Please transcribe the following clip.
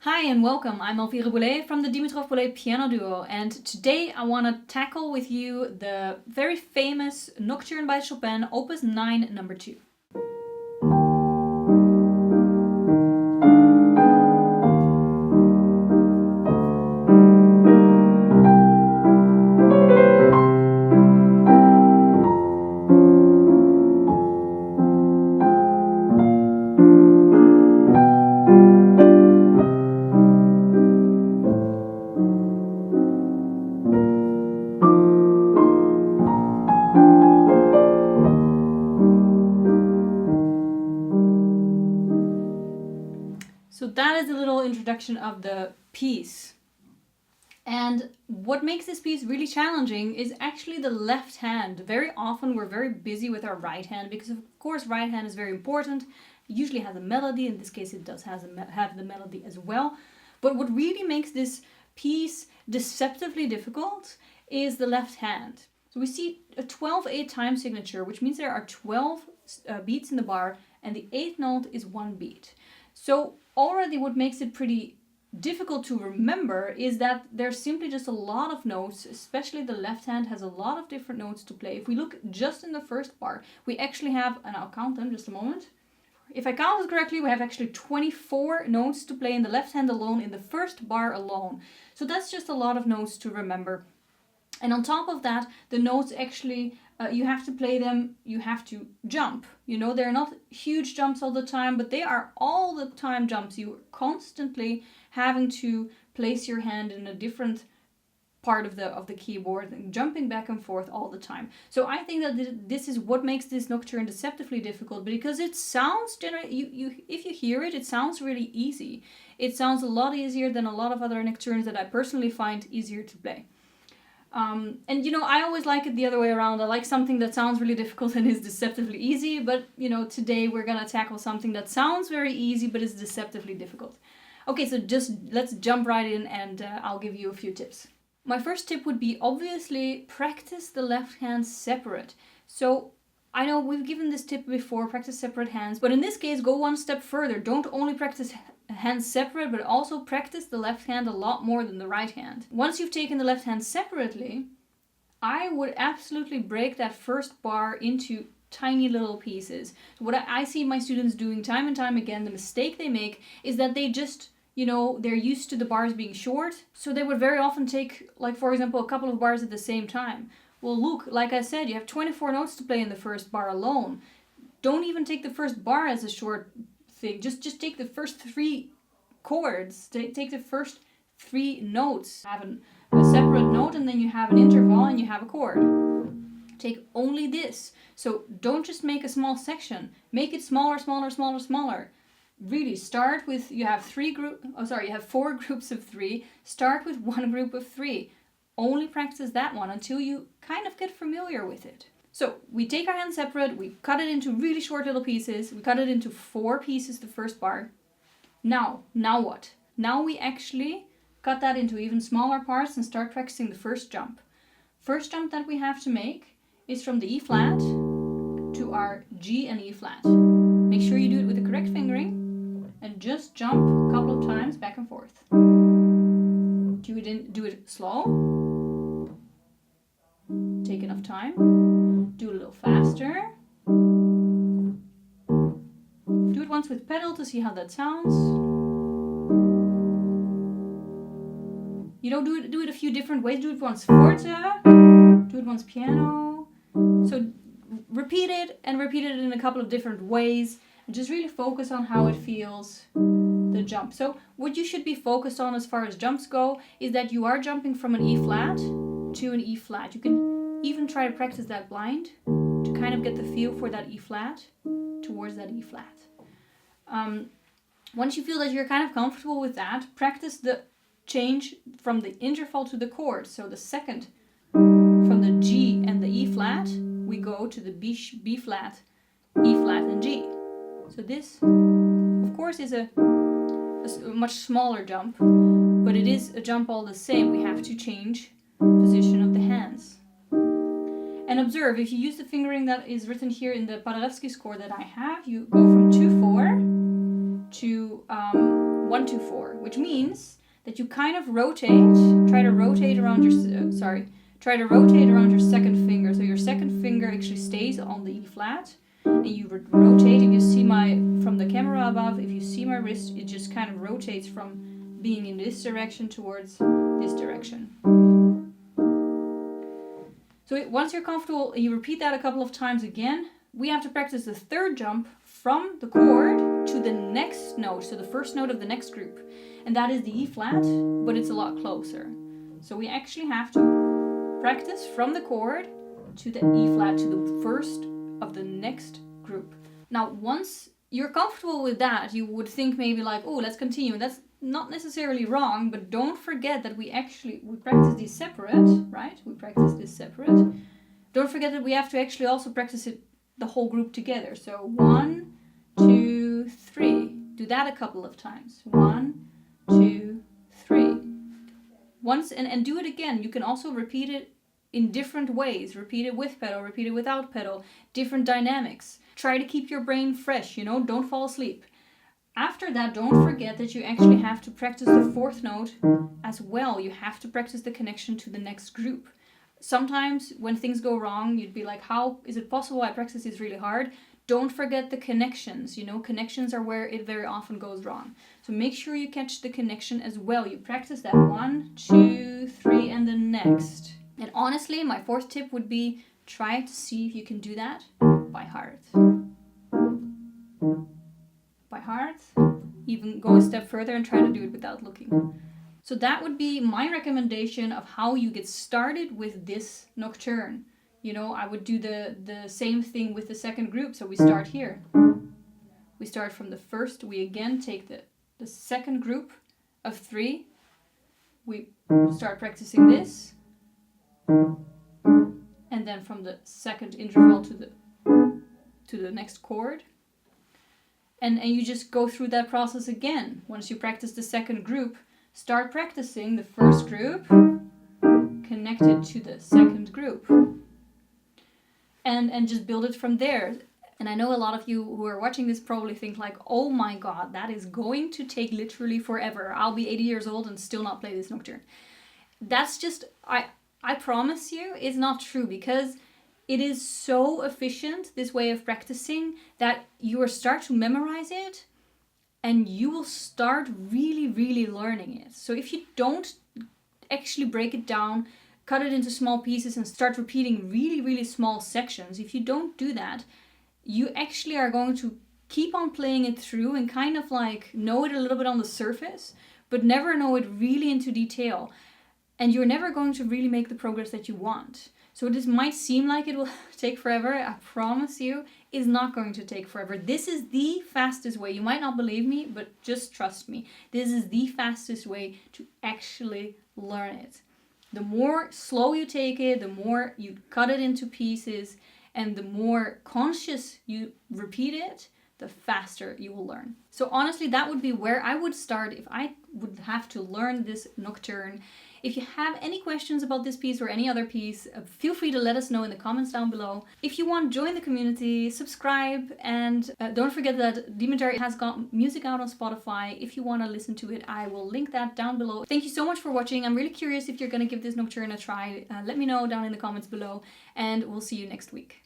Hi and welcome, I'm Elvira Boulet from the Dimitrov Boulet Piano Duo, and today I want to tackle with you the very famous Nocturne by Chopin, Opus 9, number 2. So that is a little introduction of the piece. And what makes this piece really challenging is actually the left hand. Very often we're very busy with our right hand because of course right hand is very important. It usually has a melody. In this case it does have the melody as well. But what really makes this piece deceptively difficult is the left hand. So we see a 12/8 time signature, which means there are 12 beats in the bar and the 8th note is 1 beat. So already what makes it pretty difficult to remember is that there's simply just a lot of notes, especially the left hand has a lot of different notes to play. If we look just in the first bar, we actually have, and I'll count them just a moment. If I counted correctly, we have actually 24 notes to play in the left hand alone, in the first bar alone. So that's just a lot of notes to remember. And on top of that, the notes actually, you have to play them, you have to jump. You know, they're not huge jumps all the time, but they are all the time jumps. You're constantly having to place your hand in a different part of the keyboard and jumping back and forth all the time. So I think that this is what makes this nocturne deceptively difficult, because it sounds, if you hear it, it sounds really easy. It sounds a lot easier than a lot of other nocturnes that I personally find easier to play. And you know, I always like it the other way around. I like something that sounds really difficult and is deceptively easy, but you know, today we're gonna tackle something that sounds very easy but is deceptively difficult. Okay, so just let's jump right in and I'll give you a few tips. My first tip would be obviously practice the left hand separate. So I know we've given this tip before, practice separate hands, but in this case go one step further. Don't only practice hands separate, but also practice the left hand a lot more than the right hand. Once you've taken the left hand separately, I would absolutely break that first bar into tiny little pieces. So what I see my students doing time and time again, the mistake they make is that they just, you know, they're used to the bars being short, so they would very often take, like for example, a couple of bars at the same time. Well, look, like I said, you have 24 notes to play in the first bar alone. Don't even take the first bar as a short thing. Just take the first 3 chords. Take the first 3 notes. Have a separate note, and then you have an interval, and you have a chord. Take only this. So don't just make a small section. Make it smaller, smaller, smaller, smaller. Really start with, you have 4 groups of 3. Start with 1 group of 3. Only practice that one until you kind of get familiar with it. So we take our hand separate, we cut it into really short little pieces. We cut it into 4 pieces the first bar. Now what? Now we actually cut that into even smaller parts and start practicing the first jump. First jump that we have to make is from the E flat to our G and E flat. Make sure you do it with the correct fingering and just jump a couple of times back and forth. Do it slow. Take enough time. Do it a little faster. Do it once with pedal to see how that sounds. You know, do it a few different ways. Do it once forte, do it once piano. So repeat it in a couple of different ways. And just really focus on how it feels, the jump. So what you should be focused on as far as jumps go is that you are jumping from an E flat to an E flat. You can even try to practice that blind to kind of get the feel for that E flat towards that E flat. Once you feel that you're kind of comfortable with that, practice the change from the interval to the chord. So the second, from the G and the E flat, we go to the B flat, E flat and G. So this, of course, is a much smaller jump, but it is a jump all the same. We have to change position of the hands. And observe, if you use the fingering that is written here in the Paderewski score that I have, you go from 2/4 to 1, 2, 4, which means that you kind of rotate, try to rotate around your second finger. So your second finger actually stays on the E flat, and you rotate. If you see from the camera above, if you see my wrist, it just kind of rotates from being in this direction towards this direction. So once you're comfortable, you repeat that a couple of times again. We have to practice the third jump from the chord to the next note, so the first note of the next group. And that is the E flat, but it's a lot closer. So we actually have to practice from the chord to the E flat, to the first of the next group. Now, once you're comfortable with that, you would think maybe like, oh, let's continue. That's not necessarily wrong, but don't forget that we practice these separate, right? We practice this separate. Don't forget that we have to actually also practice it, the whole group together. So 1, 2, 3. Do that a couple of times. 1, 2, 3. Once, and do it again. You can also repeat it in different ways. Repeat it with pedal, repeat it without pedal. Different dynamics. Try to keep your brain fresh, don't fall asleep. After that, don't forget that you actually have to practice the fourth note as well. You have to practice the connection to the next group. Sometimes when things go wrong, you'd be like, how is it possible I practice this really hard? Don't forget the connections. Connections are where it very often goes wrong. So make sure you catch the connection as well. You practice that 1, 2, 3, and the next. And honestly, my fourth tip would be try to see if you can do that by heart. By heart. Even go a step further and try to do it without looking. So that would be my recommendation of how you get started with this nocturne. I would do the same thing with the second group. So we start here. We start from the first. We again take the second group of 3. We start practicing this. And then from the second interval to the next chord. And you just go through that process again. Once you practice the second group, start practicing the first group connected to the second group. And just build it from there. And I know a lot of you who are watching this probably think like, oh my god, that is going to take literally forever. I'll be 80 years old and still not play this nocturne. That's just, I promise you, it's not true, because it is so efficient, this way of practicing, that you will start to memorize it and you will start really, really learning it. So if you don't actually break it down, cut it into small pieces and start repeating really, really small sections, if you don't do that, you actually are going to keep on playing it through and kind of like know it a little bit on the surface, but never know it really into detail. And you're never going to really make the progress that you want. So this might seem like it will take forever. I promise you, it's not going to take forever. This is the fastest way. You might not believe me, but just trust me. This is the fastest way to actually learn it. The more slow you take it, the more you cut it into pieces, and the more conscious you repeat it, the faster you will learn. So honestly, that would be where I would start if I would have to learn this nocturne. If you have any questions about this piece or any other piece, feel free to let us know in the comments down below. If you want, join the community, subscribe, and don't forget that Dimitar has got music out on Spotify. If you want to listen to it, I will link that down below. Thank you so much for watching. I'm really curious if you're going to give this nocturne a try. Let me know down in the comments below, and we'll see you next week.